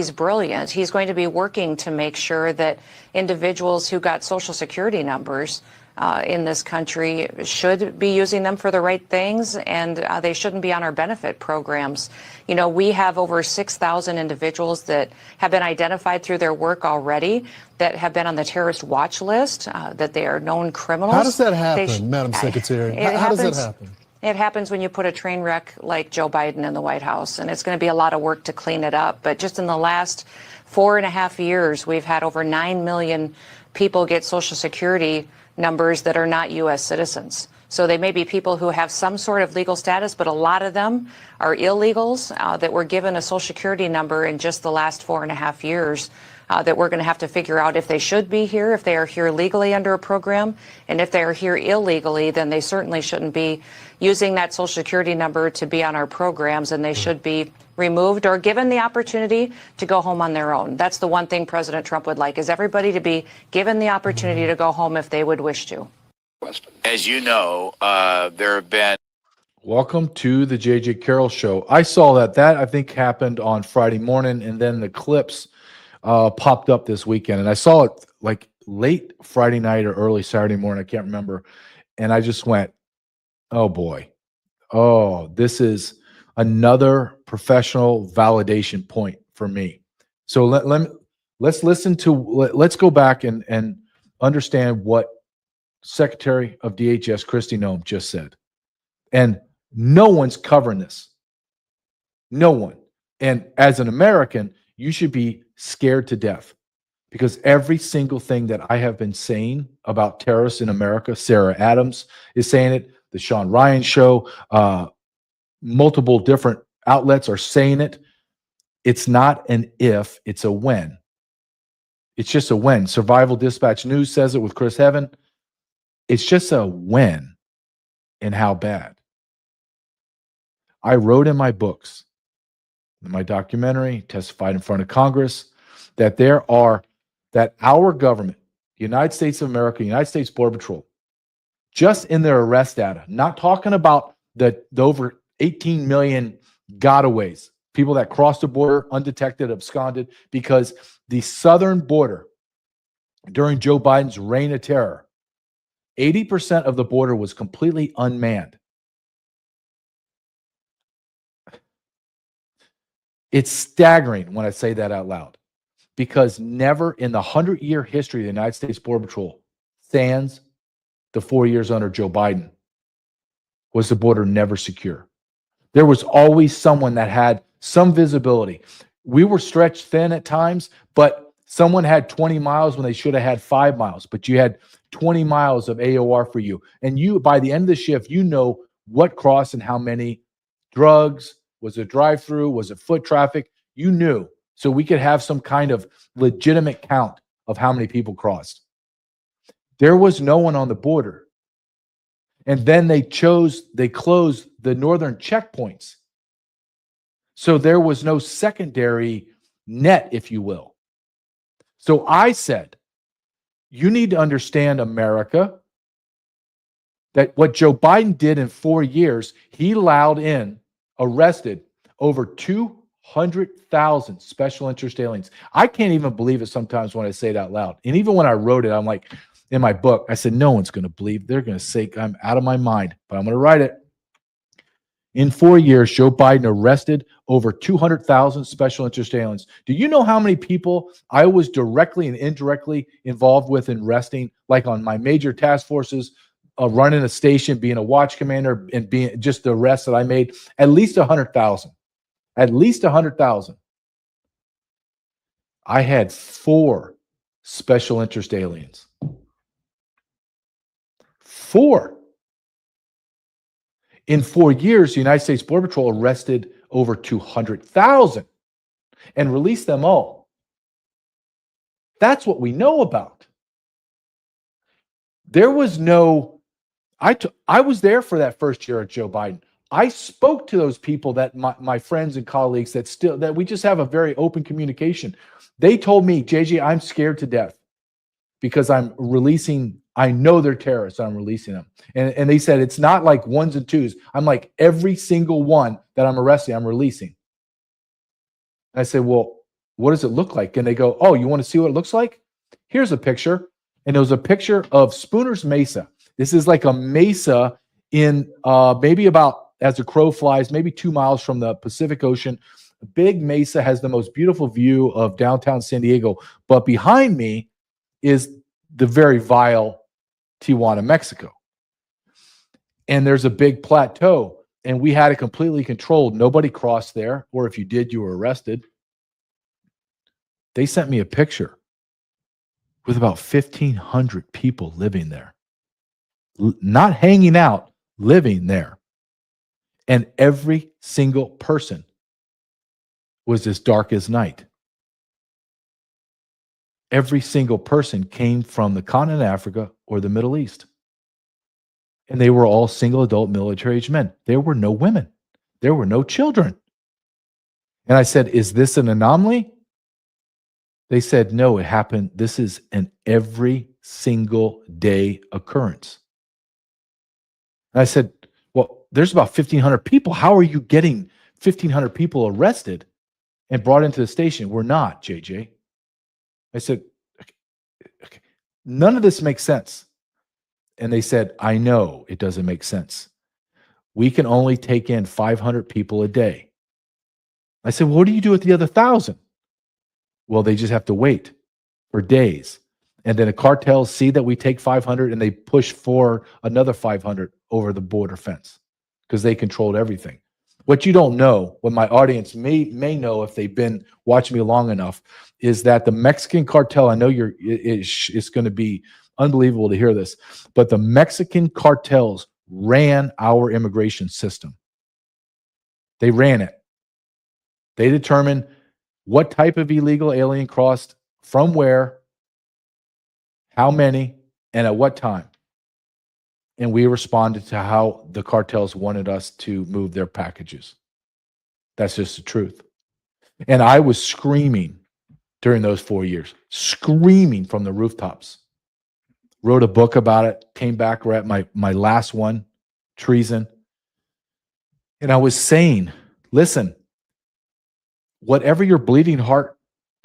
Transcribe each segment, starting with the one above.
He's brilliant. He's going to be working to make sure that individuals who got Social Security numbers in this country should be using them for the right things, and they shouldn't be on our benefit programs. You know, we have over 6,000 individuals that have been identified through their work already that have been on the terrorist watch list, that they are known criminals. How does that happen, Madam Secretary? How does that happen? It happens when you put a train wreck like Joe Biden in the White House, and it's going to be a lot of work to clean it up. But just in the last 4.5 years, we've had over 9 million people get Social Security numbers that are not U.S. citizens. So they may be people who have some sort of legal status, but a lot of them are illegals that were given a Social Security number in just the last 4.5 years. That we're going to have to figure out if they should be here, if they are here legally under a program, and if they are here illegally, then they certainly shouldn't be using that Social Security number to be on our programs, and they should be removed or given the opportunity to go home on their own. That's the one thing President Trump would like, is everybody to be given the opportunity to go home if they would wish to. As you know, there have been. Welcome to the J.J. Carrell Show. I saw that I think happened on Friday morning, and then the clips popped up this weekend, and I saw it like late Friday night or early Saturday morning. I can't remember. And I just went, oh boy. Oh, this is another professional validation point for me. So let's listen to, let's go back and understand what Secretary of DHS Kristi Noem just said. And no one's covering this. No one. And as an American, you should be scared to death, because every single thing that I have been saying about terrorists in America, Sarah Adams is saying it, the Sean Ryan show, multiple different outlets are saying it. It's not an if, it's a when. It's just a when. Survival Dispatch News says it with Chris Heaven. It's just a when and how bad. I wrote in my books, in my documentary, testified in front of Congress, that our government, the United States of America, United States Border Patrol, just in their arrest data, not talking about the over 18 million gotaways, people that crossed the border undetected, absconded, because the southern border during Joe Biden's reign of terror, 80% of the border was completely unmanned. It's staggering when I say that out loud, because never in the 100-year history of the United States Border Patrol, sans the 4 years under Joe Biden, was the border never secure. There was always someone that had some visibility. We were stretched thin at times, but someone had 20 miles when they should have had 5 miles, but you had 20 miles of AOR for you. And you, by the end of the shift, you know what crossed and how many. Drugs, was it drive-through, was it foot traffic? You knew. So we could have some kind of legitimate count of how many people crossed. There was no one on the border. And then they closed the northern checkpoints. So there was no secondary net, if you will. So I said, you need to understand, America, that what Joe Biden did in 4 years, he arrested over 200,000 special interest aliens. I can't even believe it sometimes when I say it out loud. And even when I wrote it, I'm like, in my book, I said, no one's going to believe. They're going to say I'm out of my mind, but I'm going to write it. In 4 years, Joe Biden arrested over 200,000 special interest aliens. Do you know how many people I was directly and indirectly involved with in arresting, like on my major task forces, running a station, being a watch commander, and being just the arrests that I made? At least 100,000. At least 100,000. I had 4 special interest aliens. 4. In 4 years, the United States Border Patrol arrested over 200,000 and released them all. That's what we know about. There was no, I was there for that first year of Joe Biden. I spoke to those people, that my friends and colleagues that we just have a very open communication. They told me, JJ, I'm scared to death because I'm releasing, I know they're terrorists, I'm releasing them. And they said, it's not like ones and twos. I'm like, every single one that I'm arresting, I'm releasing. And I said, well, what does it look like? And they go, oh, you want to see what it looks like? Here's a picture. And it was a picture of Spooner's Mesa. This is like a mesa in maybe about, as a crow flies, maybe 2 miles from the Pacific Ocean. A big mesa, has the most beautiful view of downtown San Diego. But behind me is the very vile Tijuana, Mexico. And there's a big plateau, and we had it completely controlled. Nobody crossed there, or if you did, you were arrested. They sent me a picture with about 1,500 people living there. Not hanging out, living there. And every single person was as dark as night. Every single person came from the continent of Africa or the Middle East. And they were all single adult military-aged men. There were no women. There were no children. And I said, is this an anomaly? They said, no, it happened. This is an every single day occurrence. And I said, well, there's about 1,500 people. How are you getting 1,500 people arrested and brought into the station? We're not, JJ. I said, okay. None of this makes sense. And they said, I know it doesn't make sense. We can only take in 500 people a day. I said, well, what do you do with the other 1,000? Well, they just have to wait for days. And then the cartels see that we take 500 and they push for another 500 over the border fence because they controlled everything. What you don't know, what my audience may know if they've been watching me long enough, is that the Mexican cartel, I know it's going to be unbelievable to hear this, but the Mexican cartels ran our immigration system. They ran it. They determined what type of illegal alien crossed from where, how many, and at what time. And we responded to how the cartels wanted us to move their packages. That's just the truth. And I was screaming during those 4 years, screaming from the rooftops. Wrote a book about it, came back, we're at my last one, Treason. And I was saying, listen, whatever your bleeding heart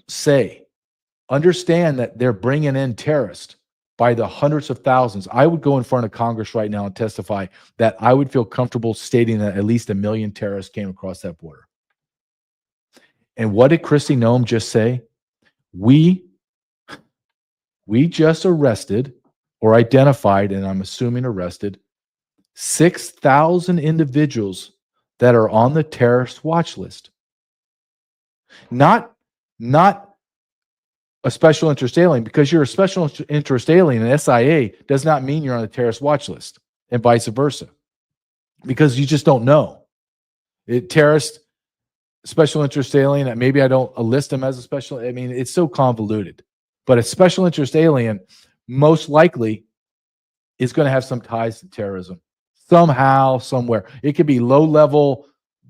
say, understand that they're bringing in terrorists by the hundreds of thousands. I would go in front of Congress right now and testify that I would feel comfortable stating that at least 1 million terrorists came across that border. And what did Kristi Noem just say? We just arrested or identified, and I'm assuming arrested, 6,000 individuals that are on the terrorist watch list. Not a special interest alien, because you're a special interest alien, and SIA does not mean you're on the terrorist watch list, and vice versa, because you just don't know. Terrorist, special interest alien, maybe I don't list them as a special, I mean, it's so convoluted. But a special interest alien most likely is going to have some ties to terrorism somehow, somewhere. It could be low level,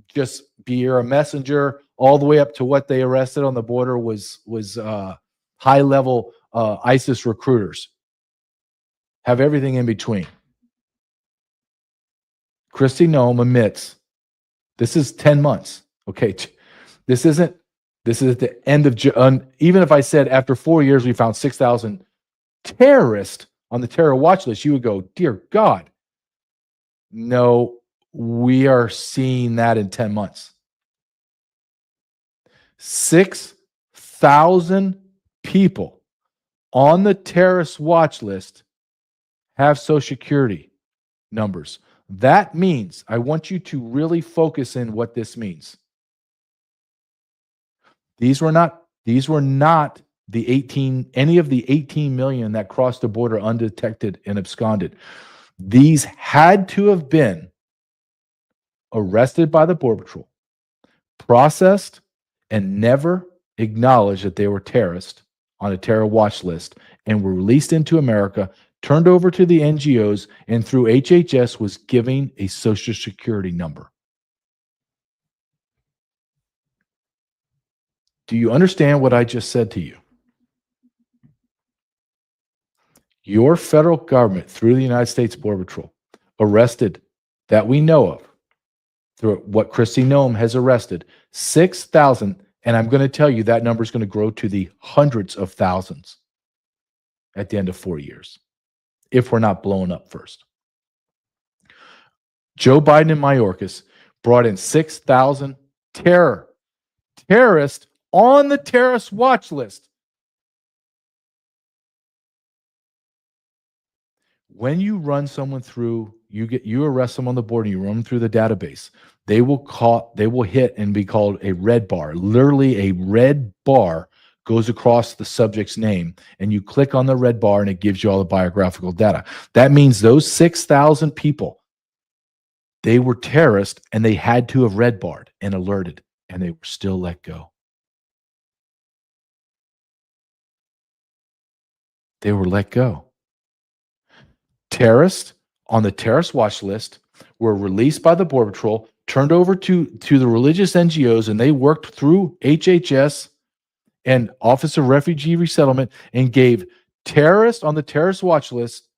just be a messenger, all the way up to what they arrested on the border was high level ISIS recruiters. Have everything in between. Kristi Noem admits this is 10 months. Okay, this is at the end of June. Even if I said after 4 years we found 6,000 terrorists on the terror watch list, you would go, dear God. No, we are seeing that in 10 months. 6,000 people on the terrorist watch list have Social Security numbers. That means, I want you to really focus in what this means. These were not the 18, any of the 18 million that crossed the border undetected and absconded. These had to have been arrested by the Border Patrol, processed, and never acknowledged that they were terrorists on a terror watch list, and were released into America, turned over to the NGOs, and through HHS was giving a Social Security number. Do you understand what I just said to you? Your federal government, through the United States Border Patrol, arrested, that we know of, through what Kristi Noem has arrested, 6,000, And I'm going to tell you that number is going to grow to the hundreds of thousands at the end of 4 years, if we're not blown up first. Joe Biden and Mayorkas brought in 6,000 terrorists on the terrorist watch list. When you run someone through, you arrest someone on the board and you run them through the database, they will hit and be called a red bar. Literally a red bar goes across the subject's name, and you click on the red bar and it gives you all the biographical data. That means those 6,000 people, they were terrorists and they had to have red barred and alerted, and they were still let go. They were let go. Terrorists on the terrorist watch list were released by the Border Patrol, turned over to the religious NGOs, and they worked through HHS and Office of Refugee Resettlement and gave terrorists on the terrorist watch list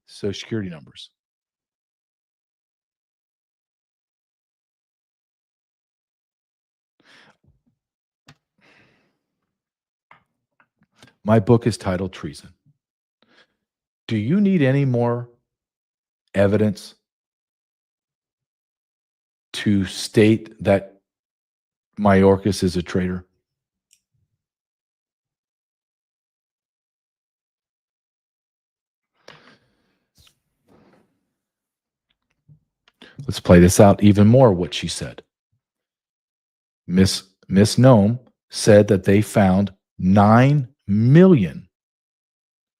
Social Security numbers. My book is titled Treason. Do you need any more evidence to state that Mayorkas is a traitor? Let's play this out even more, what she said. Miss Noem said that they found 9 million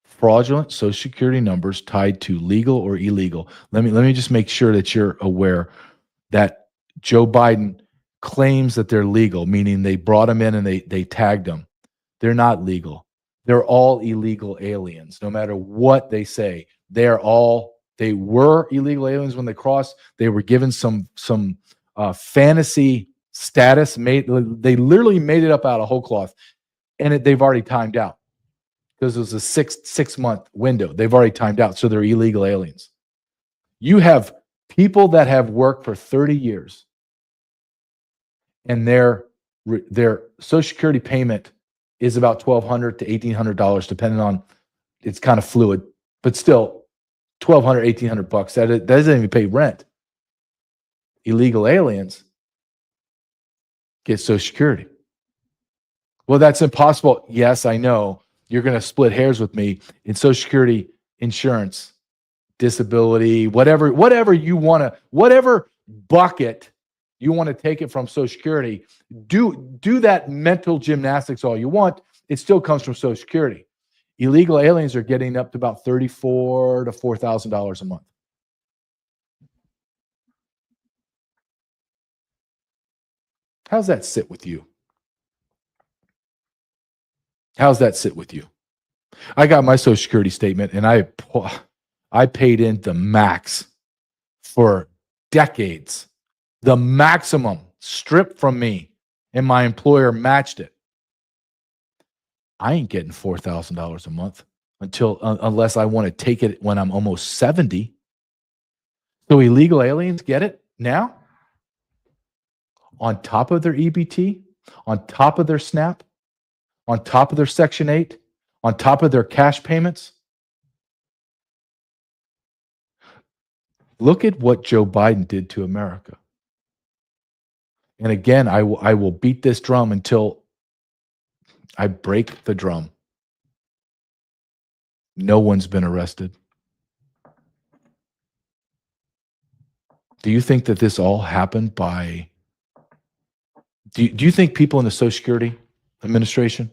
fraudulent Social Security numbers tied to legal or illegal. Let me just make sure that you're aware that Joe Biden claims that they're legal, meaning they brought them in and they tagged them. They're not legal. They're all illegal aliens, no matter what they say. They were illegal aliens when they crossed. They were given some fantasy status. They literally made it up out of whole cloth, and they've already timed out because it was a six-month window. They've already timed out, so they're illegal aliens. You have people that have worked for 30 years, and their Social Security payment is about $1,200 to $1,800, depending on, it's kind of fluid, but still $1,200, $1,800. That doesn't even pay rent. Illegal aliens get Social Security. Well, that's impossible. Yes, I know. You're going to split hairs with me. In Social Security, insurance, disability, whatever you want to, whatever bucket you want to take it from Social Security, do that mental gymnastics all you want. It still comes from Social Security. Illegal aliens are getting up to about $3,400 to $4,000 a month. How's that sit with you? How's that sit with you? I got my Social Security statement, and I paid in the max for decades, the maximum stripped from me, and my employer matched it. I ain't getting $4,000 a month unless I want to take it when I'm almost 70. So illegal aliens get it now, on top of their EBT, on top of their SNAP, on top of their Section 8, on top of their cash payments. Look at what Joe Biden did to America. And again, I will beat this drum until I break the drum. No one's been arrested. Do you think that this all happened by... Do you think people in the Social Security Administration,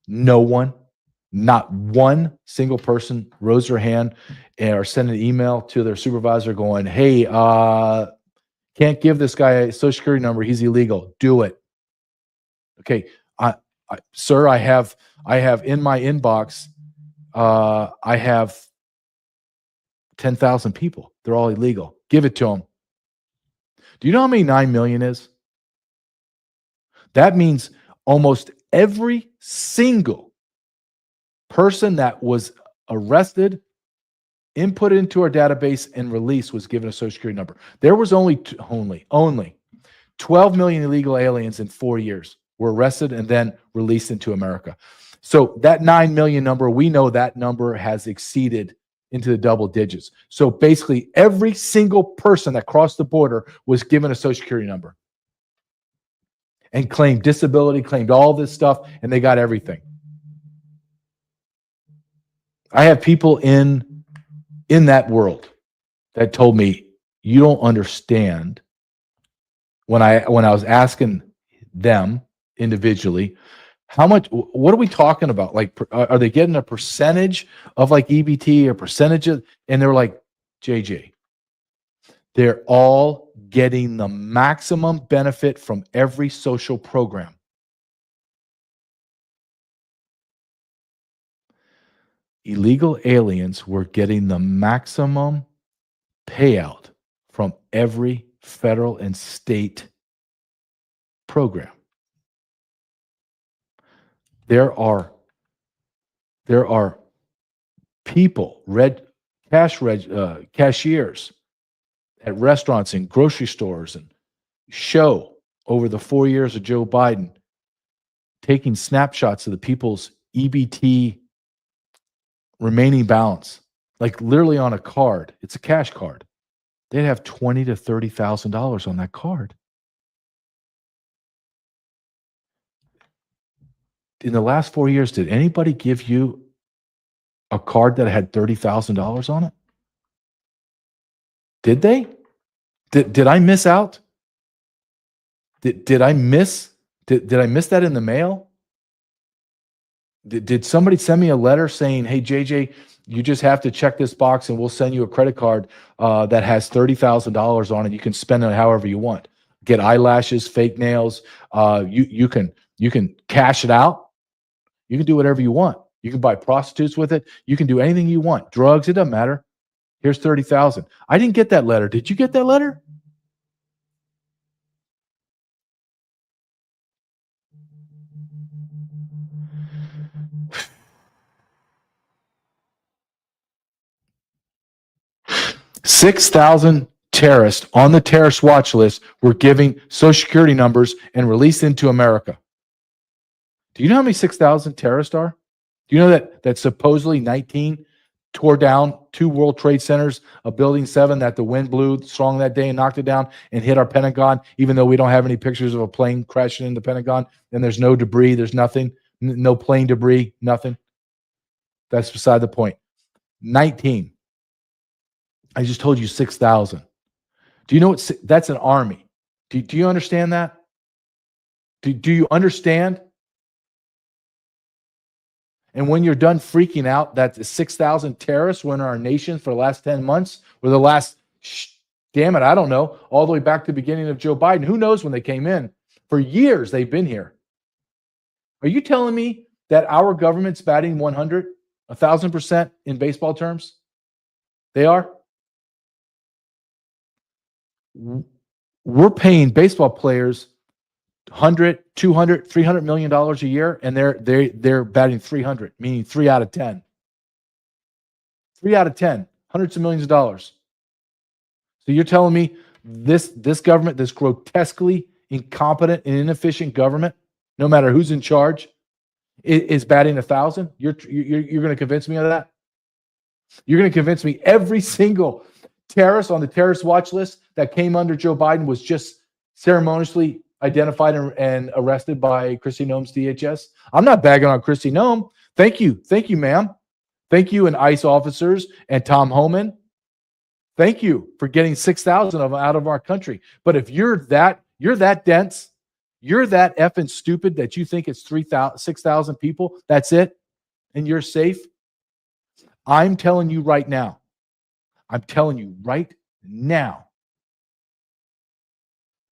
no one, not one single person rose their hand or sent an email to their supervisor going, hey, can't give this guy a Social Security number. He's illegal. Do it. Okay, sir, I have in my inbox, I have 10,000 people. They're all illegal. Give it to them. Do you know how many 9 million is? That means almost every single person that was arrested, input into our database, and released was given a Social Security number. There was only 12 million illegal aliens in 4 years were arrested and then released into America. So that 9 million number, we know that number has exceeded into the double digits. So basically every single person that crossed the border was given a Social Security number and claimed disability, claimed all this stuff, and they got everything. I have people in that world that told me, you don't understand. When I was asking them individually, how much, what are we talking about? Like, are they getting a percentage of like EBT or percentage of, and they're like, JJ, they're all getting the maximum benefit from every social program. Illegal aliens were getting the maximum payout from every federal and state program. There are people, cashiers at restaurants and grocery stores and show over the 4 years of Joe Biden taking snapshots of the people's EBT remaining balance, like literally on a card. It's a cash card. They'd have $20,000 to $30,000 on that card. In the last 4 years, did anybody give you a card that had $30,000 on it? Did they? Did I miss out? Did I miss that in the mail? Did somebody send me a letter saying, hey, JJ, you just have to check this box and we'll send you a credit card that has $30,000 on it. You can spend it however you want. Get eyelashes, fake nails. You can cash it out. You can do whatever you want. You can buy prostitutes with it. You can do anything you want. Drugs, it doesn't matter. Here's 30,000. I didn't get that letter. Did you get that letter? $6,000 terrorists on the terrorist watch list were giving Social Security numbers and released into America. Do you know how many 6,000 terrorists are? Do you know that supposedly 19 tore down 2 World Trade Centers, a Building 7 that the wind blew strong that day and knocked it down and hit our Pentagon, even though we don't have any pictures of a plane crashing in the Pentagon, and there's no debris, there's nothing, no plane debris, nothing. That's beside the point. 19. I just told you 6,000. Do you know what? That's an army. Do you understand that? Do you understand? And when you're done freaking out that the 6,000 terrorists went in our nation for the last 10 months, or the last, damn it, I don't know, all the way back to the beginning of Joe Biden. Who knows when they came in? For years, they've been here. Are you telling me that our government's batting 100, 1,000% in baseball terms? They are? We're paying baseball players $100, $200, $300 million a year, and they're batting 300, meaning 3 out of 10. 3 out of 10, hundreds of millions of dollars. So you're telling me this government, this grotesquely incompetent and inefficient government, no matter who's in charge, is batting 1,000? You're going to convince me of that? You're going to convince me every single terrorist on the terrorist watch list that came under Joe Biden was just ceremoniously identified and arrested by Kristi Noem's DHS? I'm not bagging on Kristi Noem. Thank you, ma'am. Thank you, and ICE officers and Tom Homan. Thank you for getting 6,000 of them out of our country. But if you're that dense, you're that effing stupid that you think it's 6,000 people, that's it, and you're safe. I'm telling you right now.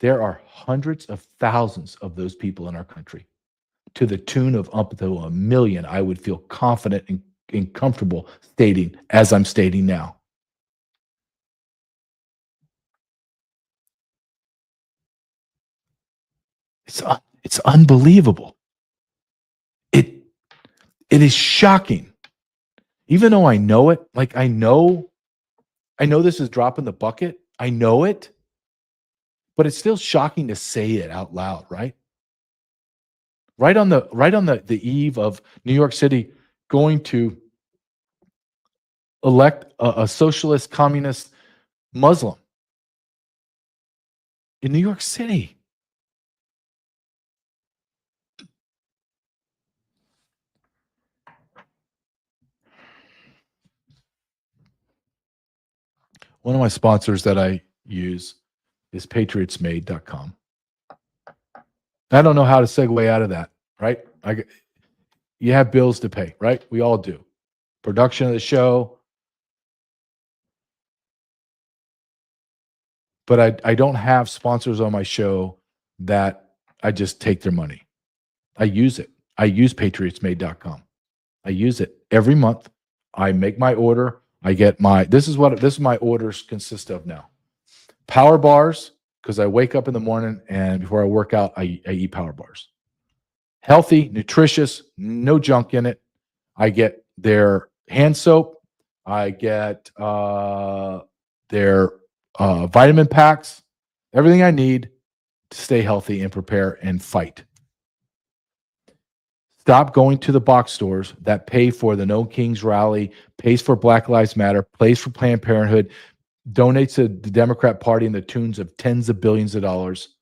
There are hundreds of thousands of those people in our country, to the tune of up to 1 million. I would feel confident and comfortable stating, as I'm stating now. It's unbelievable. It is shocking. Even though I know it, like I know this is dropping the bucket. I know it. but it's still shocking to say it out loud, right? Right on the eve of New York City going to elect a socialist communist Muslim in New York City. One of my sponsors that I use is patriotsmade.com. I don't know how to segue out of that, right? You have bills to pay, right? We all do. Production of the show. But I don't have sponsors on my show that I just take their money. I use it. I use patriotsmade.com. I use it every month. I make my order. I get this is my orders consist of now. Power bars, because I wake up in the morning and before I work out, I eat power bars. Healthy, nutritious, no junk in it. I get their hand soap. I get their vitamin packs, everything I need to stay healthy and prepare and fight. Stop going to the box stores that pay for the No Kings rally, pays for Black Lives Matter, pays for Planned Parenthood, donates to the Democrat Party in the tunes of tens of billions of dollars.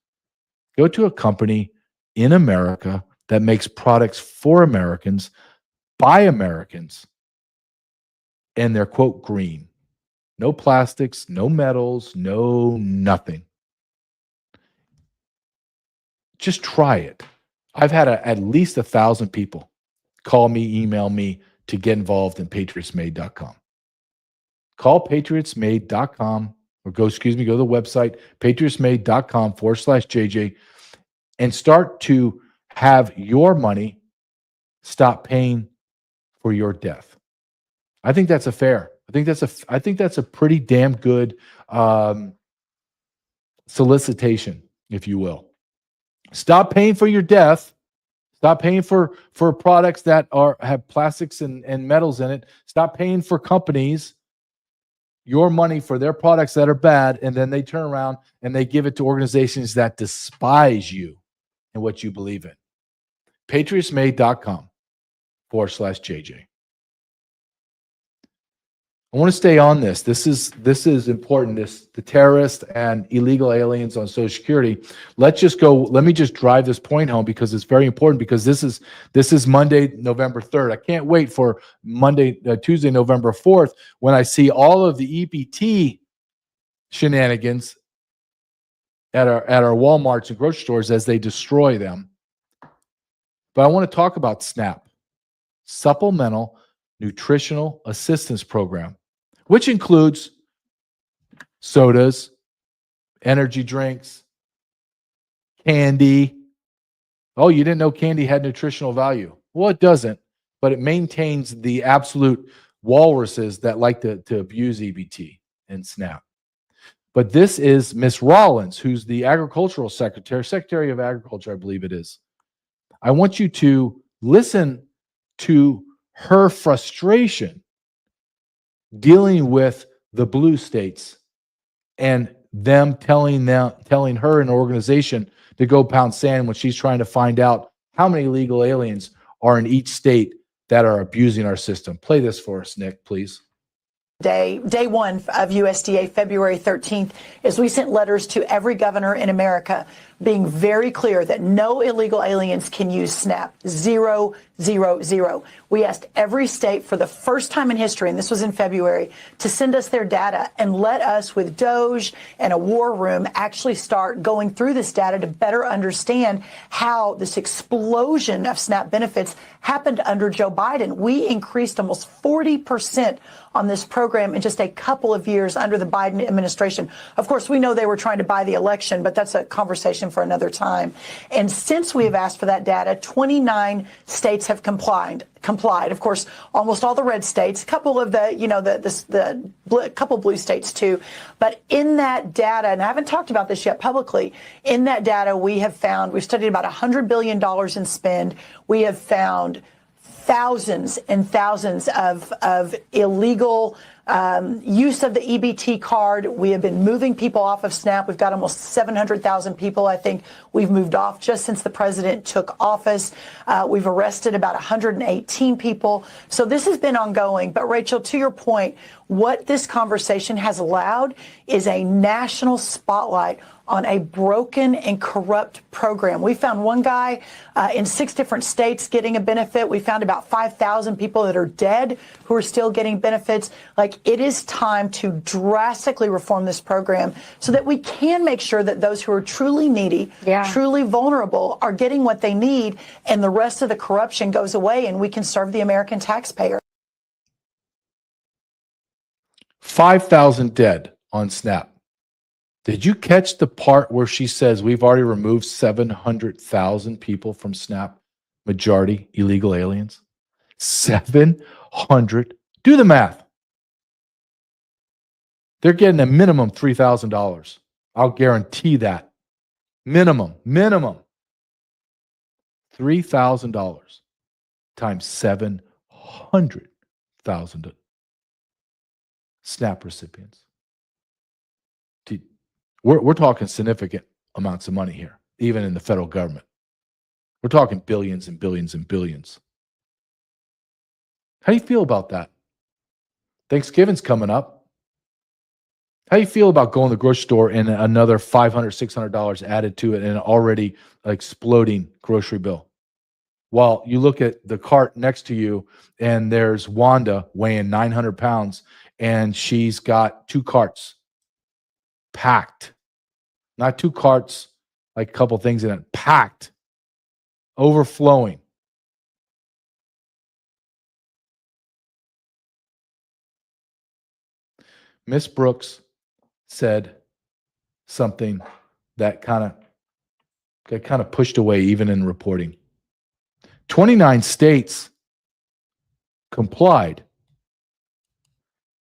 Go to a company in America that makes products for Americans, by Americans, and they're, quote, green. No plastics, no metals, no nothing. Just try it. I've had at least 1,000 people call me, email me to get involved in patriotsmade.com. Call patriotsmade.com or go to the website, patriotsmade.com/JJ, and start to have your money stop paying for your death. I think that's fair. I think that's a pretty damn good solicitation, if you will. Stop paying for your death. Stop paying for products that have plastics and metals in it. Stop paying for companies your money for their products that are bad, and then they turn around and they give it to organizations that despise you and what you believe in. patriotsmade.com/JJ. I want to stay on this. This is important. The terrorists and illegal aliens on Social Security. Let me just drive this point home because it's very important, because this is Monday, November 3rd. I can't wait for Tuesday, November 4th, when I see all of the EBT shenanigans at our Walmarts and grocery stores as they destroy them. But I want to talk about SNAP, Supplemental Nutritional Assistance Program, which includes sodas, energy drinks, candy. Oh, you didn't know candy had nutritional value? Well, it doesn't, but it maintains the absolute walruses that like to abuse EBT and SNAP. But this is Miss Rollins, who's the agricultural secretary of agriculture, I believe it is. I want you to listen to her frustration dealing with the blue states and them telling her an organization to go pound sand when she's trying to find out how many illegal aliens are in each state that are abusing our system. Play this for us, Nick, please. Day one of USDA, February 13th, is we sent letters to every governor in America being very clear that no illegal aliens can use SNAP. 0, 0, 0. We asked every state for the first time in history, and this was in February, to send us their data and let us, with Doge and a war room, actually start going through this data to better understand how this explosion of SNAP benefits happened under Joe Biden. We increased almost 40% on this program in just a couple of years under the Biden administration. Of course, we know they were trying to buy the election, but that's a conversation for another time. And since we have asked for that data, 29 states have complied. Of course, almost all the red states, a couple of couple blue states too. But in that data, and I haven't talked about this yet publicly, in that data we've studied about $100 billion in spend. We have found thousands and thousands of illegal use of the EBT card. We have been moving people off of SNAP. We've got almost 700,000 people, I think, we've moved off just since the president took office. We've arrested about 118 people. So this has been ongoing. But Rachel, to your point, what this conversation has allowed is a national spotlight on a broken and corrupt program. We found one guy in 6 different states getting a benefit. We found about 5,000 people that are dead who are still getting benefits. Like, it is time to drastically reform this program so that we can make sure that those who are truly needy, truly vulnerable, are getting what they need, and the rest of the corruption goes away and we can serve the American taxpayer. 5,000 dead on SNAP. Did you catch the part where she says we've already removed 700,000 people from SNAP, majority illegal aliens? 700. Do the math. They're getting a minimum $3,000. I'll guarantee that. Minimum. $3,000 times 700,000 SNAP recipients. We're talking significant amounts of money here, even in the federal government. We're talking billions and billions and billions. How do you feel about that? Thanksgiving's coming up. How do you feel about going to the grocery store and another $500, $600 added to it and an already exploding grocery bill? While you look at the cart next to you and there's Wanda weighing 900 pounds and she's got 2 carts packed. Not 2 carts, like a couple things in it, packed, overflowing. Miss Brooks said something that kind of pushed away even in reporting. 29 states complied.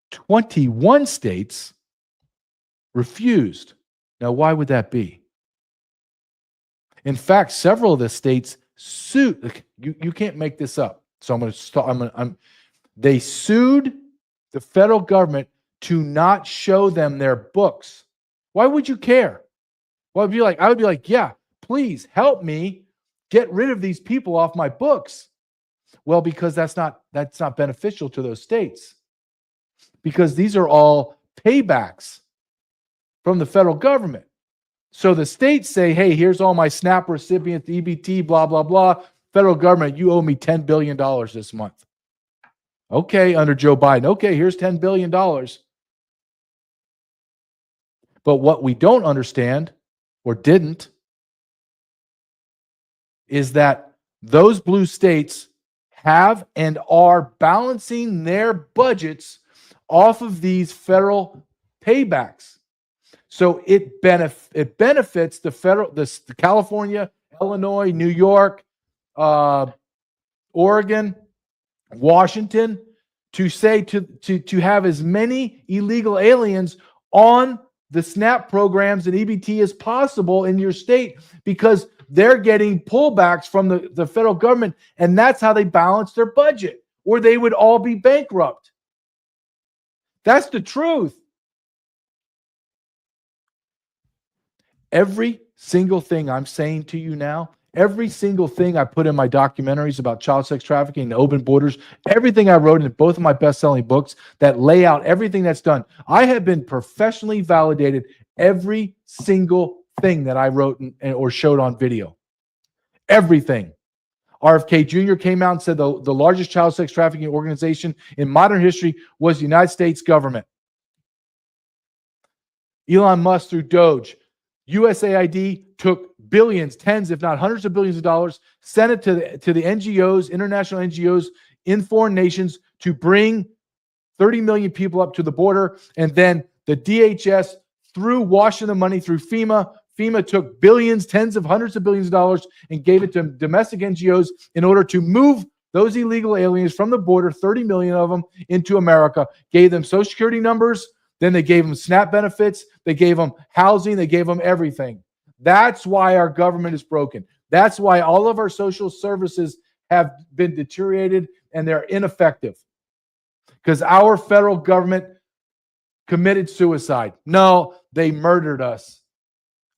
21 states refused. Now, why would that be? In fact, several of the states sued. You can't make this up. So I'm going to start. They sued the federal government to not show them their books. Why would you care? Well, I would be like, yeah, please help me get rid of these people off my books. Well, because that's not beneficial to those states. Because these are all paybacks from the federal government. So the states say, hey, here's all my SNAP recipients, EBT, blah, blah, blah. Federal government, you owe me $10 billion this month. Okay, under Joe Biden. Okay, here's $10 billion. But what we don't understand, or didn't, is that those blue states have and are balancing their budgets off of these federal paybacks. So it benefits the California, Illinois, New York, Oregon, Washington, to say to have as many illegal aliens on the SNAP programs and EBT as possible in your state, because they're getting pullbacks from the federal government, and that's how they balance their budget, or they would all be bankrupt. That's the truth. Every single thing I'm saying to you now, every single thing I put in my documentaries about child sex trafficking and open borders, everything I wrote in both of my best-selling books that lay out everything that's done, I have been professionally validated every single thing that I wrote or showed on video. Everything. RFK Jr. came out and said the largest child sex trafficking organization in modern history was the United States government. Elon Musk through Doge. USAID took billions, tens, if not hundreds of billions of dollars, sent it to the NGOs, international NGOs in foreign nations to bring 30 million people up to the border. And then the DHS threw washing the money through FEMA. FEMA took billions, tens of hundreds of billions of dollars and gave it to domestic NGOs in order to move those illegal aliens from the border, 30 million of them, into America, gave them Social Security numbers. Then they gave them SNAP benefits. They gave them housing. They gave them everything. That's why our government is broken. That's why all of our social services have been deteriorated and they're ineffective. Because our federal government committed suicide. No, they murdered us.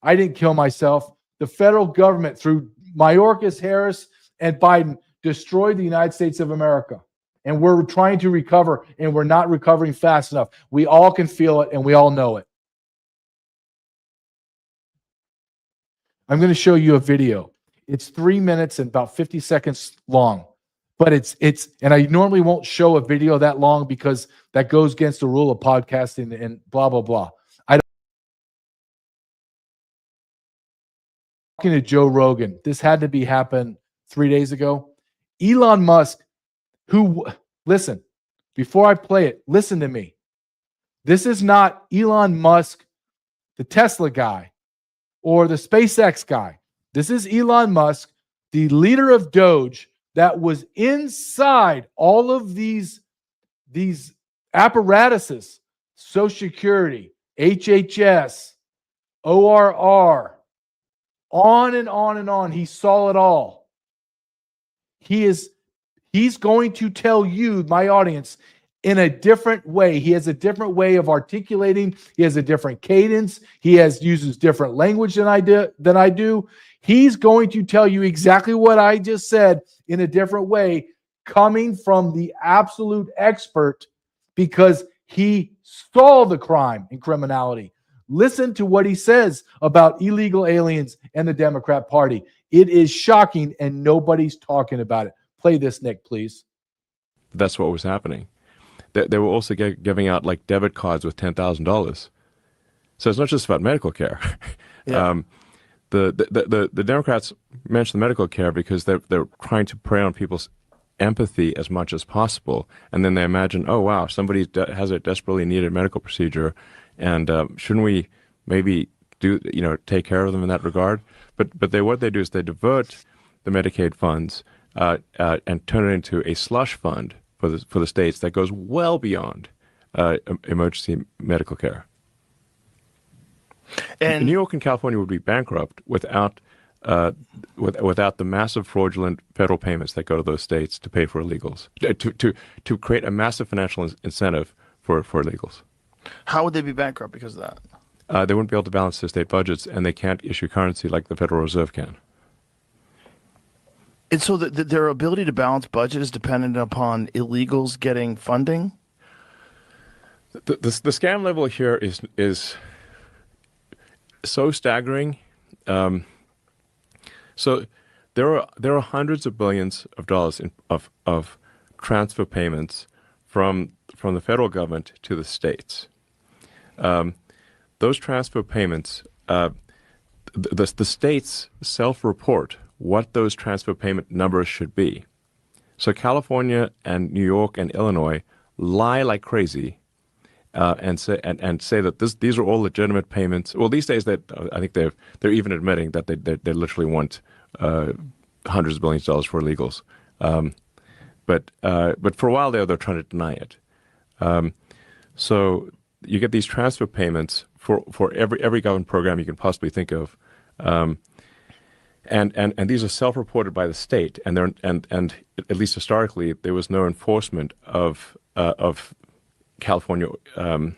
I didn't kill myself. The federal government, through Mayorkas, Harris, and Biden, destroyed the United States of America. And we're trying to recover, and we're not recovering fast enough. We all can feel it, and we all know it. I'm going to show you a video. It's 3 minutes and about 50 seconds long. But it's and I normally won't show a video that long because that goes against the rule of podcasting and blah, blah, blah. Talking to Joe Rogan, this had to be happen 3 days ago. Elon Musk, listen, before I play it, listen to me. This is not Elon Musk, the Tesla guy, or the SpaceX guy. This is Elon Musk, the leader of Doge, that was inside all of these apparatuses, Social Security, HHS, ORR, on and on and on. He saw it all. He's going to tell you, my audience, in a different way. He has a different way of articulating. He has a different cadence. He uses different language than I do. He's going to tell you exactly what I just said in a different way, coming from the absolute expert, because he saw the crime and criminality. Listen to what he says about illegal aliens and the Democrat Party. It is shocking, and nobody's talking about it. Play this, Nick, please. That's what was happening. They were also giving out like debit cards with $10,000. So it's not just about medical care. Yeah. The Democrats mention the medical care because they're trying to prey on people's empathy as much as possible, and then they imagine, oh wow, somebody has a desperately needed medical procedure, and shouldn't we maybe take care of them in that regard? But what they do is they divert the Medicaid funds and turn it into a slush fund for the states that goes well beyond emergency medical care. And New York and California would be bankrupt without the massive fraudulent federal payments that go to those states to pay for illegals, to create a massive financial incentive for illegals. How would they be bankrupt because of that? They wouldn't be able to balance their state budgets, and they can't issue currency like the Federal Reserve can. And so their ability to balance budget is dependent upon illegals getting funding? The scam level here is so staggering. So there are hundreds of billions of dollars of transfer payments from the federal government to the states. Those transfer payments, the states self-report what those transfer payment numbers should be. So California and New York and Illinois lie like crazy and say that these are all legitimate payments. Well, these days I think they're even admitting that they literally want hundreds of billions of dollars for illegals. But for a while they're trying to deny it. So you get these transfer payments for every government program you can possibly think of. And these are self-reported by the state, and at least historically there was no enforcement of California, New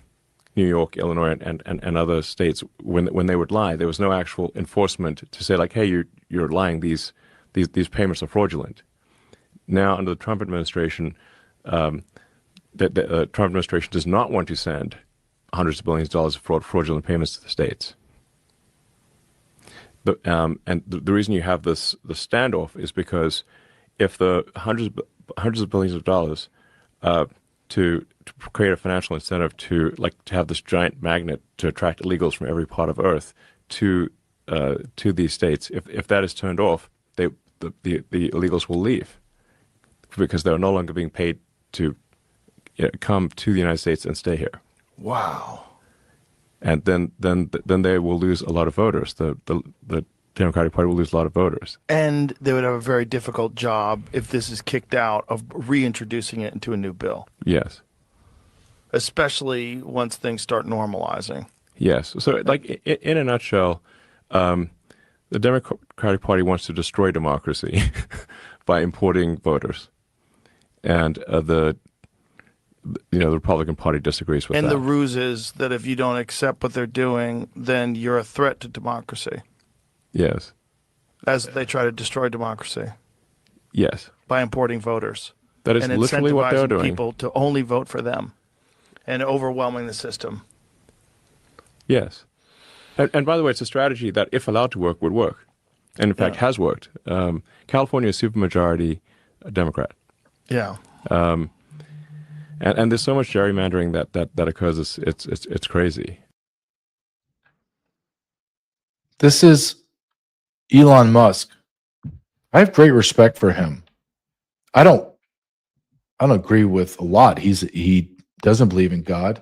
York, Illinois, and other states when they would lie. There was no actual enforcement to say like, hey, you're lying. These payments are fraudulent. Now under the Trump administration, the Trump administration does not want to send hundreds of billions of dollars of fraudulent payments to the states. And the reason you have the standoff is because if the hundreds of billions of dollars to create a financial incentive to have this giant magnet to attract illegals from every part of Earth to these states, if that is turned off, the illegals will leave because they're no longer being paid to come to the United States and stay here. Wow. And then they will lose a lot of voters. The Democratic Party will lose a lot of voters. And they would have a very difficult job if this is kicked out of reintroducing it into a new bill. Yes. Especially once things start normalizing. Yes. So in a nutshell, the Democratic Party wants to destroy democracy by importing voters. And the Republican Party disagrees with And that. the ruse is that if you don't accept what they're doing, then you're a threat to democracy, Yes. as they try to destroy democracy Yes. by importing voters That is and literally what they're incentivizing doing. people to only vote for them and overwhelming the system. Yes. And by the way, it's a strategy that, if allowed to work, would work. And in fact, has worked. California is supermajority Democrat. Yeah. And there's so much gerrymandering that occurs. It's crazy. This is Elon Musk. I have great respect for him. I don't agree with a lot. He doesn't believe in God.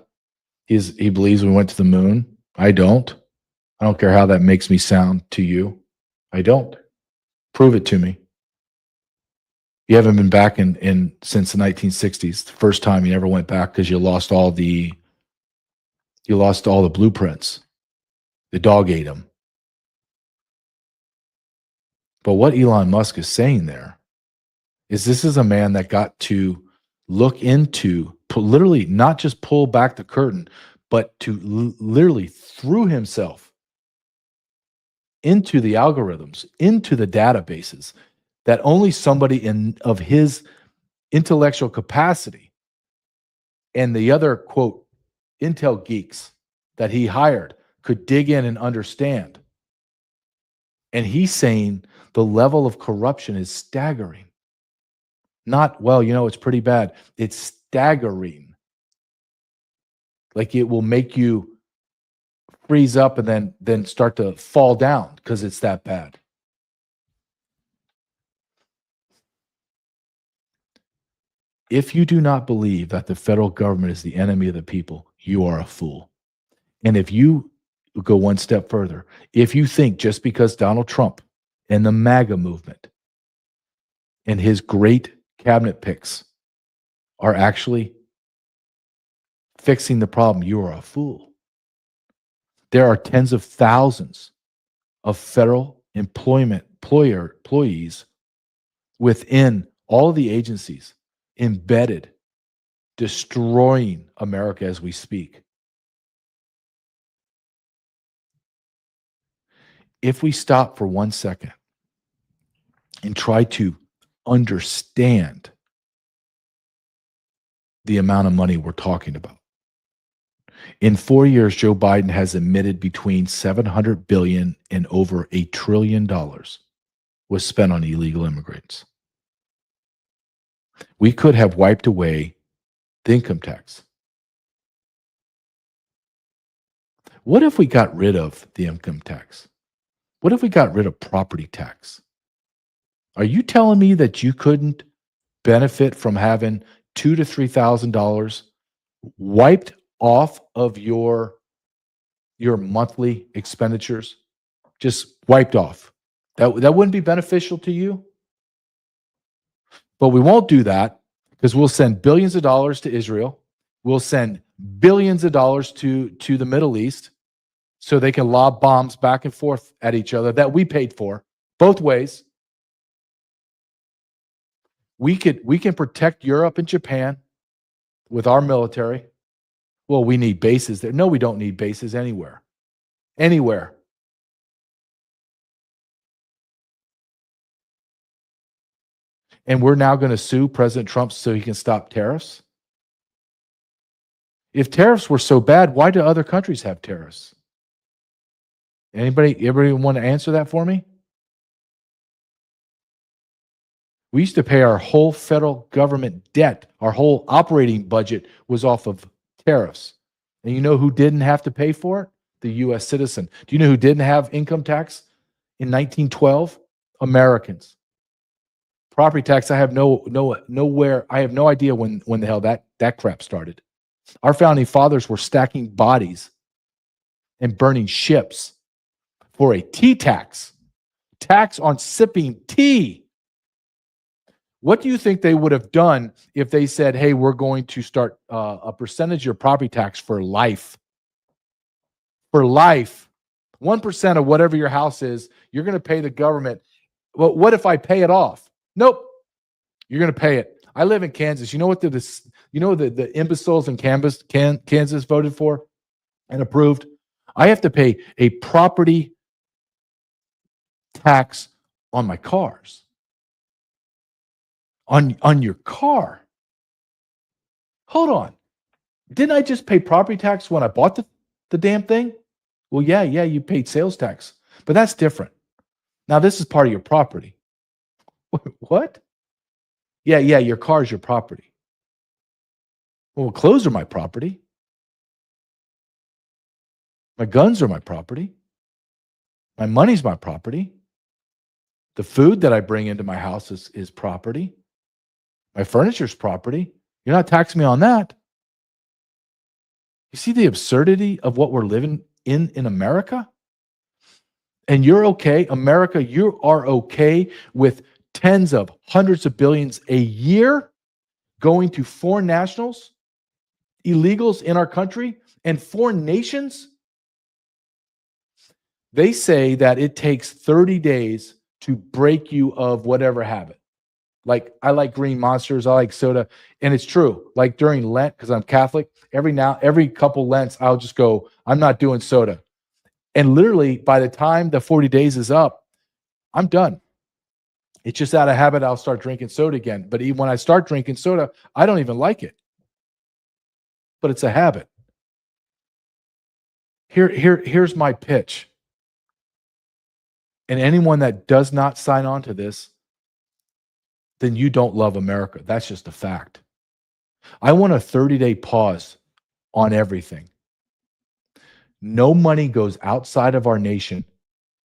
He believes we went to the moon. I don't. I don't care how that makes me sound to you. I don't. Prove it to me. You haven't been back in since the 1960s. The first time you never went back because you lost all the blueprints. The dog ate them. But what Elon Musk is saying there is this is a man that got to look into, literally not just pull back the curtain, but to literally threw himself into the algorithms, into the databases that only somebody of his intellectual capacity and the other, quote, intel geeks that he hired could dig in and understand. And he's saying the level of corruption is staggering. Not, well, it's pretty bad. It's staggering. Like it will make you freeze up and then start to fall down because it's that bad. If you do not believe that the federal government is the enemy of the people, you are a fool. And if you go one step further, if you think just because Donald Trump and the MAGA movement and his great cabinet picks are actually fixing the problem, you are a fool. There are tens of thousands of federal employees within all of the agencies embedded, destroying America as we speak. If we stop for 1 second and try to understand the amount of money we're talking about. In 4 years, Joe Biden has admitted between $700 billion and over $1 trillion was spent on illegal immigrants. We could have wiped away the income tax. What if we got rid of the income tax? What if we got rid of property tax? Are you telling me that you couldn't benefit from having $2,000 to $3,000 wiped off of your monthly expenditures? Just wiped off. That wouldn't be beneficial to you? But we won't do that because we'll send billions of dollars to Israel. We'll send billions of dollars to the Middle East so they can lob bombs back and forth at each other that we paid for, both ways. We can protect Europe and Japan with our military. Well, we need bases there. No, we don't need bases anywhere. Anywhere. And we're now going to sue President Trump so he can stop tariffs? If tariffs were so bad, why do other countries have tariffs? Everybody want to answer that for me? We used to pay our whole federal government debt. Our whole operating budget was off of tariffs. And you know who didn't have to pay for it? The U.S. citizen. Do you know who didn't have income tax in 1912? Americans. Property tax, I have no idea when the hell that crap started. Our founding fathers were stacking bodies and burning ships for a tea tax on sipping tea. What do you think they would have done if they said, hey, we're going to start a percentage of your property tax for life? For life. 1% of whatever your house is, you're going to pay the government. Well, what if I pay it off? Nope. You're going to pay it. I live in Kansas. You know what the imbeciles in Kansas voted for and approved? I have to pay a property tax on my cars. On your car. Hold on. Didn't I just pay property tax when I bought the damn thing? Well, yeah, you paid sales tax, but that's different. Now, this is part of your property. What? Yeah, your car is your property. Well, clothes are my property. My guns are my property. My money's my property. The food that I bring into my house is property. My furniture's property. You're not taxing me on that. You see the absurdity of what we're living in America? And you're okay, America, you are okay with tens of hundreds of billions a year going to foreign nationals, illegals in our country, and foreign nations? They say that it takes 30 days to break you of whatever habit. Like, I like green monsters, I like soda, and it's true. Like during Lent, because I'm Catholic, every couple Lents, I'll just go, I'm not doing soda. And literally, by the time the 40 days is up, I'm done. It's just out of habit, I'll start drinking soda again. But even when I start drinking soda, I don't even like it. But it's a habit. Here's my pitch. And anyone that does not sign on to this, then you don't love America. That's just a fact. I want a 30-day pause on everything. No money goes outside of our nation,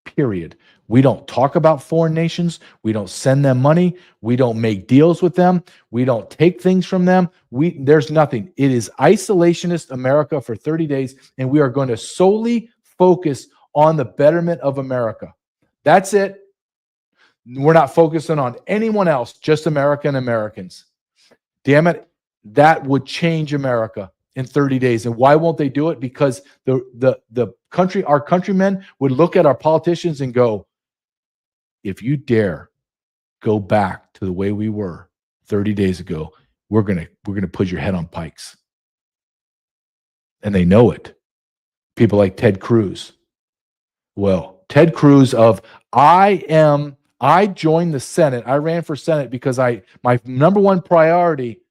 period. We don't talk about foreign nations. We don't send them money. We don't make deals with them. We don't take things from them. There's nothing. It is isolationist America for 30 days, and we are going to solely focus on the betterment of America. That's it. We're not focusing on anyone else, just America and Americans. Damn it, that would change America in 30 days. And why won't they do it? Because the country, our countrymen would look at our politicians and go, if you dare go back to the way we were 30 days ago, we're gonna put your head on pikes. And they know it. People like Ted Cruz. Well, Ted Cruz I joined the Senate. I ran for Senate because my number one priority,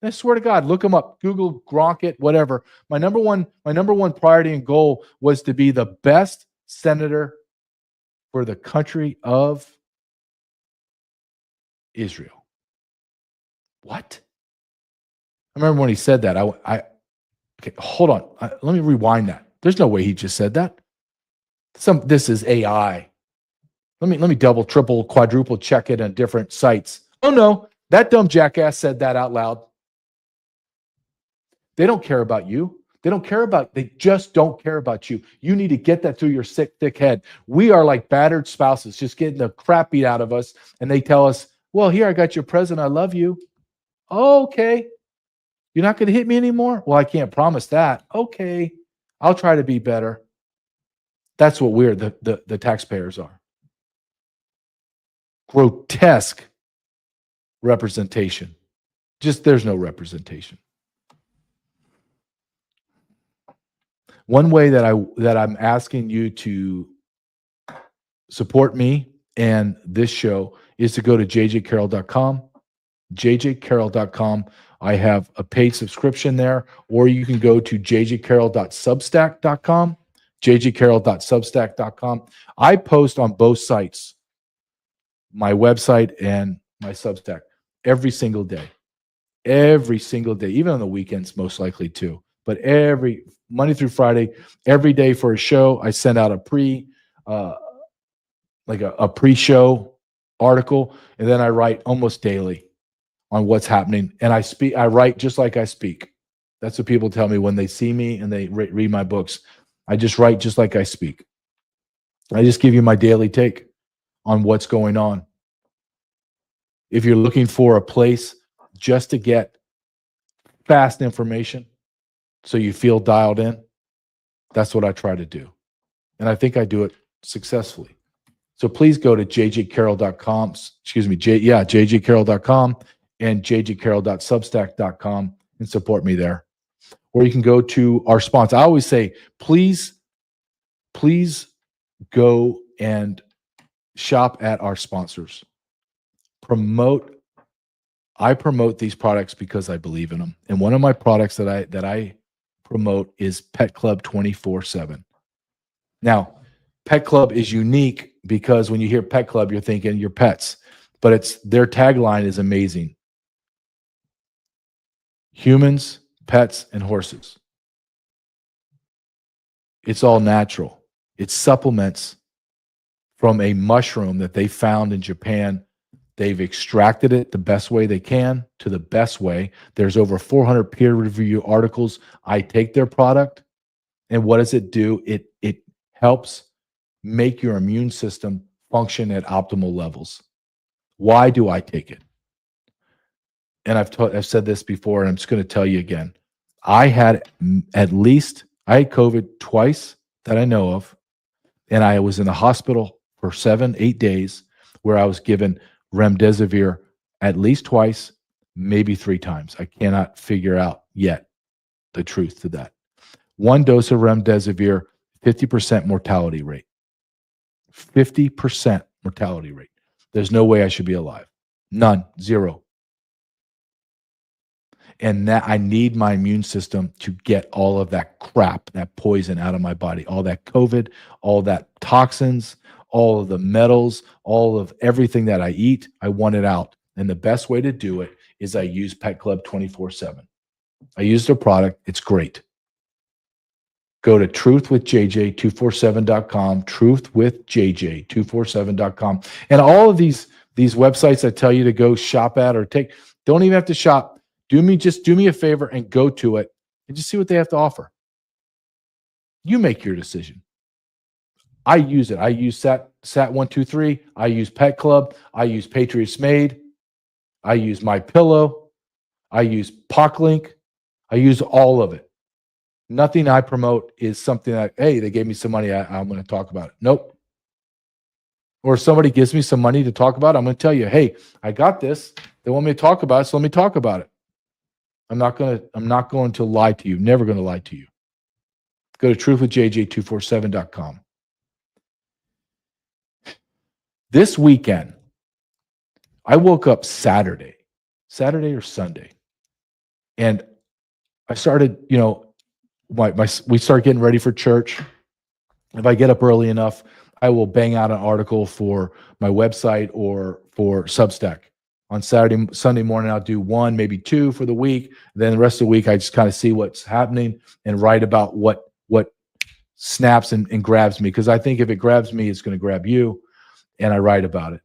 I swear to God, look him up, Google, Gronk it, whatever. My number one priority and goal was to be the best senator for the country of Israel. What? I remember when he said that. Okay, hold on. Let me rewind that. There's no way he just said that. This is AI. Let me double, triple, quadruple check it on different sites. Oh no, that dumb jackass said that out loud. They don't care about you. They just don't care about you. You need to get that through your sick, thick head. We are like battered spouses, just getting the crap beat out of us. And they tell us, well, here, I got your present. I love you. Oh, okay. You're not going to hit me anymore? Well, I can't promise that. Okay. I'll try to be better. That's what the taxpayers are. Grotesque representation. Just there's no representation. One way that I'm asking you to support me and this show is to go to jjcarrell.com. jjcarrell.com. I have a paid subscription there, or you can go to jjcarrell.substack.com. jjcarrell.substack.com. I post on both sites, my website and my Substack, every single day, even on the weekends, most likely too. But every Monday through Friday, every day for a show, I send out a pre-show article, and then I write almost daily on what's happening. And I write just like I speak. That's what people tell me when they see me and they read my books. I just write just like I speak. I just give you my daily take on what's going on. If you're looking for a place just to get fast information so you feel dialed in, that's what I try to do. And I think I do it successfully. So please go to jjcarrell.com, jjcarrell.com, and jjcarrell.substack.com and support me there. Or you can go to our sponsor. I always say, please go and shop at our sponsors. I promote these products because I believe in them. And one of my products that I promote is Pet Club 24/7. Now, Pet Club is unique because when you hear Pet Club, you're thinking your pets, but their tagline is amazing. Humans, pets, and horses. It's all natural. It's supplements from a mushroom that they found in Japan. They've extracted it the best way they can to the best way. There's over 400 peer review articles. I take their product, and what does it do? It helps make your immune system function at optimal levels. Why do I take it? And I've said this before, and I'm just going to tell you again. I had COVID twice that I know of, and I was in the hospital for 7-8 days where I was given remdesivir at least twice, maybe 3 times. I cannot figure out yet the truth to that. 1 dose of remdesivir, 50% mortality rate. 50% mortality rate. There's no way I should be alive. None. Zero. And that I need my immune system to get all of that crap, that poison out of my body, all that COVID, all that toxins, all of the metals, all of everything that I eat. I want it out. And the best way to do it is I use Pet Club 24/7. I use their product. It's great. Go to truthwithjj247.com, truthwithjj247.com. And all of these websites I tell you to go shop at or take, don't even have to shop. Just do me a favor and go to it and just see what they have to offer. You make your decision. I use it. I use Sat123. I use Pet Club. I use Patriots Made. I use My Pillow. I use PocLink. I use all of it. Nothing I promote is something that, hey, they gave me some money, I'm going to talk about it. Nope. Or if somebody gives me some money to talk about it, I'm going to tell you, hey, I got this. They want me to talk about it, so let me talk about it. I'm not going to lie to you. Never going to lie to you. Go to truthwithjj247.com. This weekend, I woke up Saturday or Sunday, and I started, we start getting ready for church. If I get up early enough, I will bang out an article for my website or for Substack. On Sunday morning, I'll do 1, maybe 2 for the week. Then the rest of the week, I just kind of see what's happening and write about what snaps and grabs me. Because I think if it grabs me, it's going to grab you. And I write about it.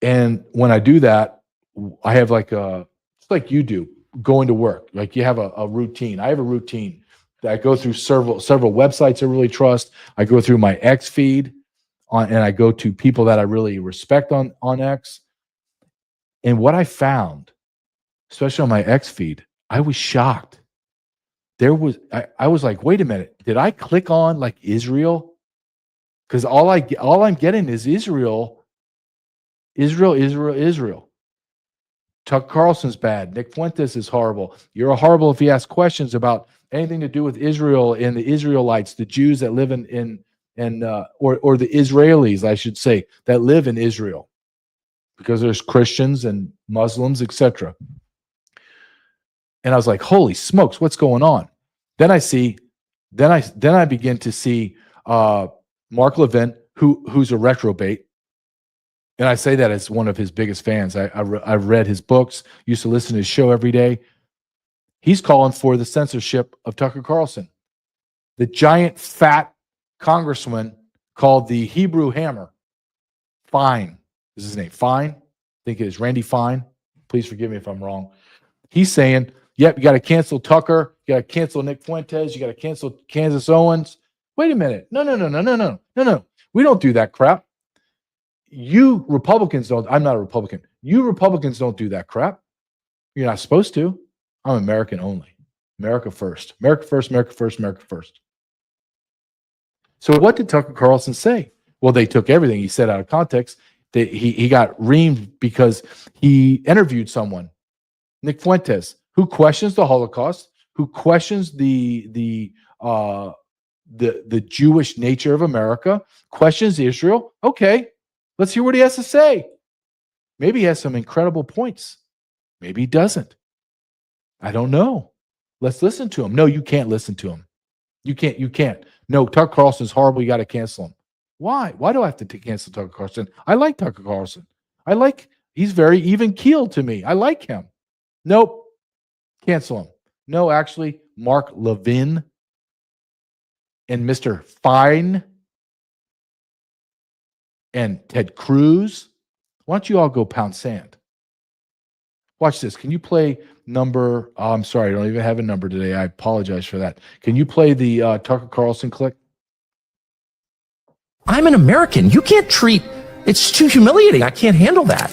And when I do that, I have just like you do, going to work. Like you have a routine. I have a routine that I go through several websites I really trust. I go through my X feed and I go to people that I really respect on X. And what I found, especially on my X feed, I was shocked. I was like, wait a minute, did I click on like Israel? Because all I'm getting is Israel. Tucker Carlson's bad. Nick Fuentes is horrible. You're horrible if you ask questions about anything to do with Israel and the Israelites, the Jews that live or the Israelis, I should say, that live in Israel, because there's Christians and Muslims, etc. And I was like, holy smokes, what's going on? Then I begin to see Mark Levin, who's a retrobate. And I say that as one of his biggest fans. I've read his books, used to listen to his show every day. He's calling for the censorship of Tucker Carlson. The giant fat congressman called the Hebrew Hammer. Fine. Is his name Fine? I think it is Randy Fine. Please forgive me if I'm wrong. He's saying, yep, you got to cancel Tucker. You got to cancel Nick Fuentes. You got to cancel Candace Owens. Wait a minute. No. We don't do that crap. You Republicans don't. I'm not a Republican. You Republicans don't do that crap. You're not supposed to. I'm American only. America first. America first, America first, America first. So what did Tucker Carlson say? Well, they took everything he said out of context. that he got reamed because he interviewed someone, Nick Fuentes, who questions the Holocaust, who questions the Jewish nature of America, questions Israel. Okay, let's hear what he has to say. Maybe he has some incredible points. Maybe he doesn't. I don't know. Let's listen to him. No, you can't listen to him. You can't. No, Tucker Carlson's horrible. You got to cancel him. Why? Why do I have to cancel Tucker Carlson? I like Tucker Carlson. He's very even keeled to me. I like him. Nope. Cancel him. No, actually, Mark Levin and Mr. Fine and Ted Cruz. Why don't you all go pound sand? Watch this. Can you play number? Oh, I'm sorry. I don't even have a number today. I apologize for that. Can you play the Tucker Carlson clip? I'm an American. You can't treat, it's too humiliating. I can't handle that.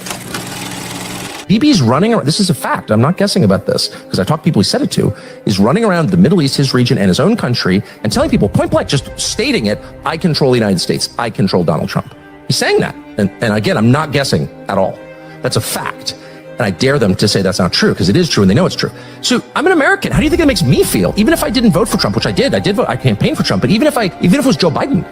Bibi's running around, this is a fact, I'm not guessing about this, because I talked to people he said it to, is running around the Middle East, his region, and his own country, and telling people, point blank, just stating it, I control the United States, I control Donald Trump. He's saying that, and again, I'm not guessing at all. That's a fact, and I dare them to say that's not true, because it is true, and they know it's true. So, I'm an American. How do you think it makes me feel? Even if I didn't vote for Trump, which I did vote, I campaigned for Trump, but even if it was Joe Biden,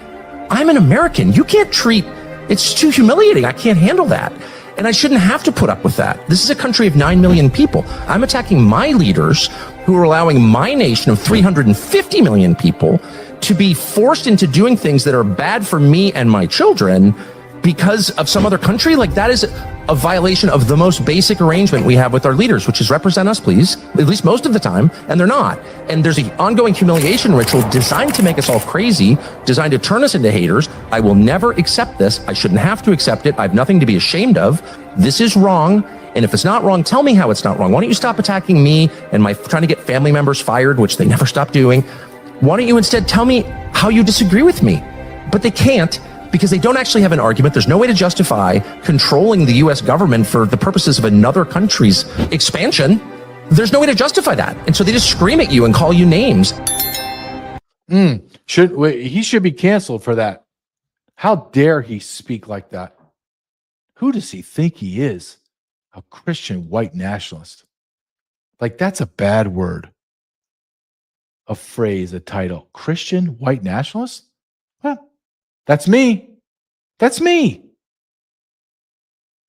I'm an American. You can't treat, it's too humiliating. I can't handle that. And I shouldn't have to put up with that. This is a country of 9 million people. I'm attacking my leaders who are allowing my nation of 350 million people to be forced into doing things that are bad for me and my children because of some other country. Like, that is a violation of the most basic arrangement we have with our leaders, which is represent us, please, at least most of the time, and they're not. And there's an ongoing humiliation ritual designed to make us all crazy, designed to turn us into haters. I will never accept this. I shouldn't have to accept it. I have nothing to be ashamed of. This is wrong. And if it's not wrong, tell me how it's not wrong. Why don't you stop attacking me and my trying to get family members fired, which they never stop doing? Why don't you instead tell me how you disagree with me? But they can't, because they don't actually have an argument. There's no way to justify controlling the U.S. government for the purposes of another country's expansion. There's no way to justify that. And so they just scream at you and call you names. He should be canceled for that. How dare he speak like that? Who does he think he is? A Christian white nationalist. Like, that's a bad word. A phrase, a title. Christian white nationalist? Huh. That's me. That's me.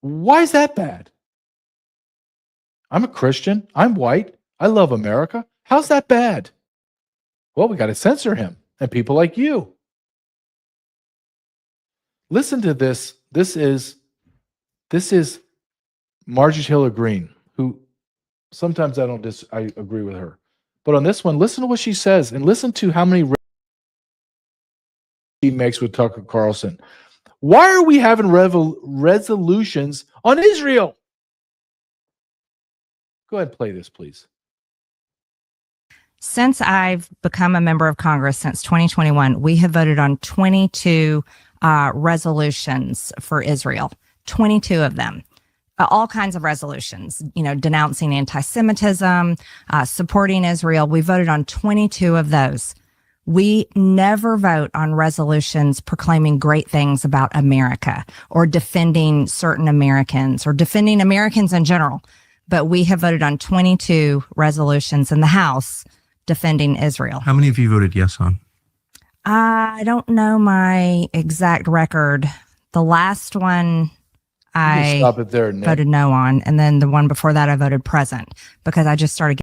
Why is that bad? I'm a Christian. I'm white. I love America. How's that bad? Well, we got to censor him and people like you. Listen to this. This is Marjorie Taylor Greene, who sometimes I agree with her. But on this one, listen to what she says and listen to how many he makes with Tucker Carlson. Why are we having resolutions on Israel? Go ahead and play this, please. Since I've become a member of Congress since 2021, we have voted on 22 resolutions for Israel, 22 of them. All kinds of resolutions, denouncing anti-Semitism, supporting Israel. We voted on 22 of those. We never vote on resolutions proclaiming great things about America or defending certain Americans or defending Americans in general. But we have voted on 22 resolutions in the House defending Israel. How many of you voted yes on? I don't know my exact record. The last one I stop it there, Nick. Voted no on. And then the one before that I voted present because I just started.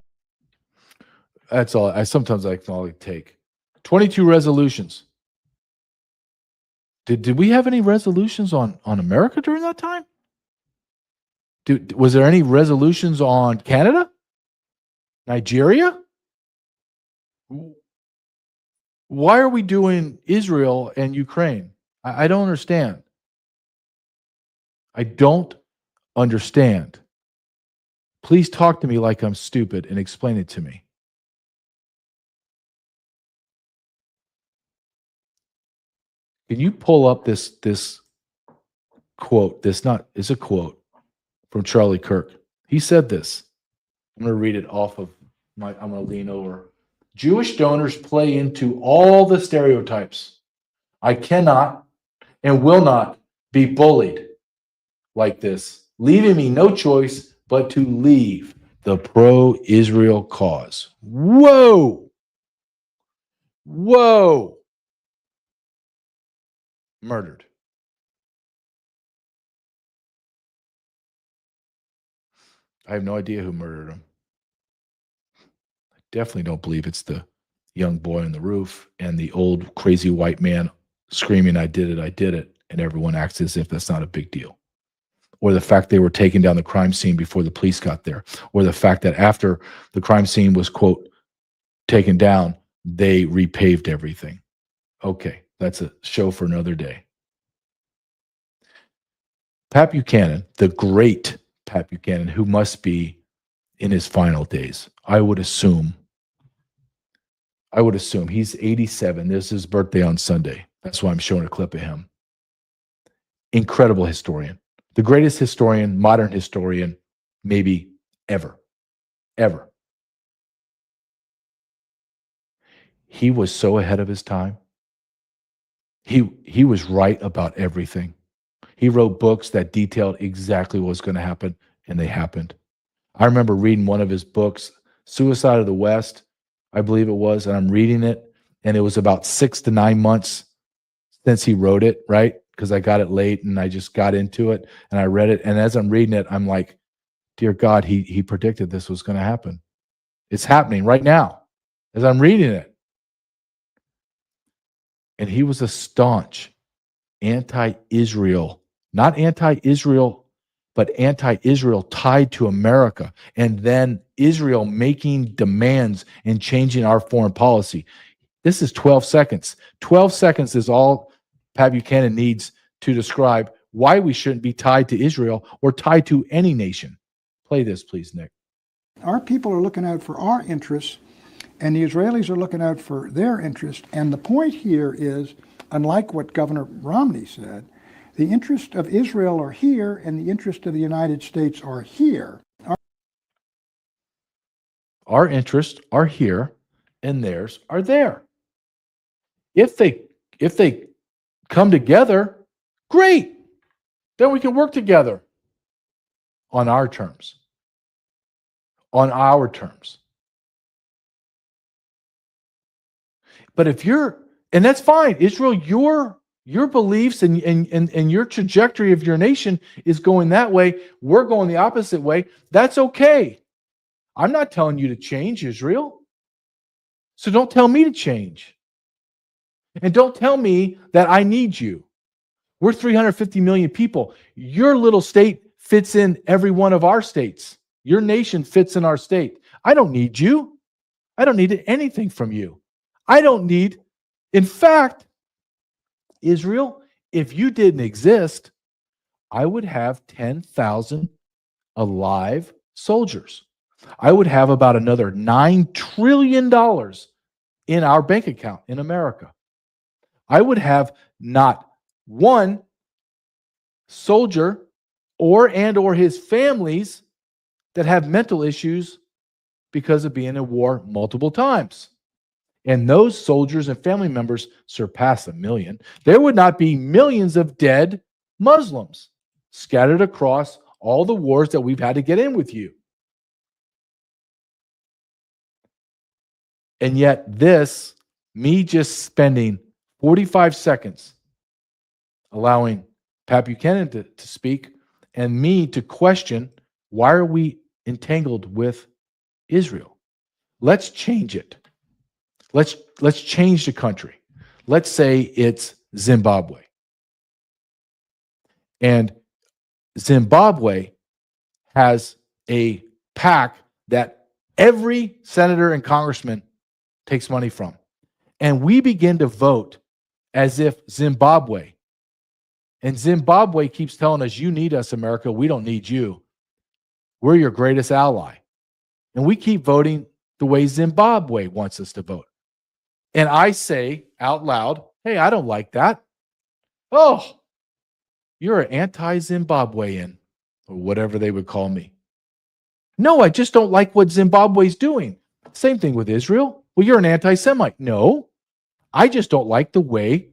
That's all. Sometimes I can only take 22 resolutions. Did we have any resolutions on America during that time? Was there any resolutions on Canada? Nigeria? Why are we doing Israel and Ukraine? I don't understand. I don't understand. Please talk to me like I'm stupid and explain it to me. Can you pull up this quote? It's a quote from Charlie Kirk. He said this. I'm going to read it off of I'm going to lean over. Jewish donors play into all the stereotypes. I cannot and will not be bullied. like this, leaving me no choice but to leave the pro-Israel cause. Whoa! Whoa! Murdered. I have no idea who murdered him. I definitely don't believe it's the young boy on the roof and the old crazy white man screaming, I did it, and everyone acts as if that's not a big deal. Or the fact they were taking down the crime scene before the police got there. Or the fact that after the crime scene was, quote, taken down, they repaved everything. Okay, that's a show for another day. Pat Buchanan, the great Pat Buchanan, who must be in his final days, I would assume he's 87. This is his birthday on Sunday. That's why I'm showing a clip of him. Incredible historian. The greatest historian, modern historian, maybe ever. Ever. He was so ahead of his time. He was right about everything. He wrote books that detailed exactly what was going to happen, and they happened. I remember reading one of his books, Suicide of the West, I believe it was, and I'm reading it, and it was about 6 to 9 months since he wrote it, right? Because I got it late, and I just got into it, and I read it, and as I'm reading it, I'm like, dear God, he predicted this was going to happen. It's happening right now as I'm reading it. And he was a staunch anti-Israel, not anti-Israel, but anti-Israel tied to America, and then Israel making demands and changing our foreign policy. This is 12 seconds. 12 seconds is all Pat Buchanan needs to describe why we shouldn't be tied to Israel or tied to any nation. Play this, please, Nick. Our people are looking out for our interests, and the Israelis are looking out for their interest. And the point here is, unlike what Governor Romney said, the interests of Israel are here and the interests of the United States are here. Our interests are here and theirs are there. If they come together, great. Then we can work together on our terms. On our terms. But if you're, and that's fine, Israel, your beliefs and your trajectory of your nation is going that way. We're going the opposite way. That's okay. I'm not telling you to change, Israel. So don't tell me to change. And don't tell me that I need you. We're 350 million people. Your little state fits in every one of our states. Your nation fits in our state. I don't need you. I don't need anything from you. I don't need, in fact, Israel, if you didn't exist, I would have 10,000 alive soldiers. I would have about another $9 trillion in our bank account in America. I would have not one soldier or his families that have mental issues because of being in war multiple times. And those soldiers and family members surpass 1 million. There would not be millions of dead Muslims scattered across all the wars that we've had to get in with you. And yet this, me just spending 45 seconds allowing Pat Buchanan to speak and me to question, why are we entangled with Israel? Let's change it. Let's change the country. Let's say it's Zimbabwe. And Zimbabwe has a PAC that every senator and congressman takes money from. And we begin to vote as if Zimbabwe, and Zimbabwe keeps telling us, you need us, America. We don't need you. We're your greatest ally. And we keep voting the way Zimbabwe wants us to vote. And I say out loud, hey, I don't like that. Oh, you're an anti-Zimbabwean, or whatever they would call me. No, I just don't like what Zimbabwe's doing. Same thing with Israel. Well, you're an anti-Semite. No, I just don't like the way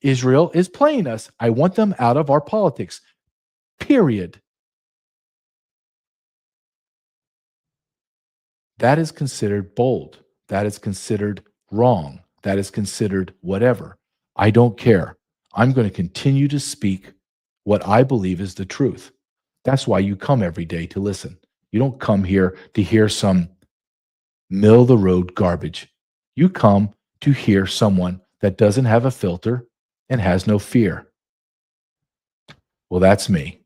Israel is playing us. I want them out of our politics. Period. That is considered bold. That is considered wrong. That is considered whatever. I don't care. I'm going to continue to speak what I believe is the truth. That's why you come every day to listen. You don't come here to hear some middle-of-the-road garbage. You come to hear someone that doesn't have a filter and has no fear. Well, that's me.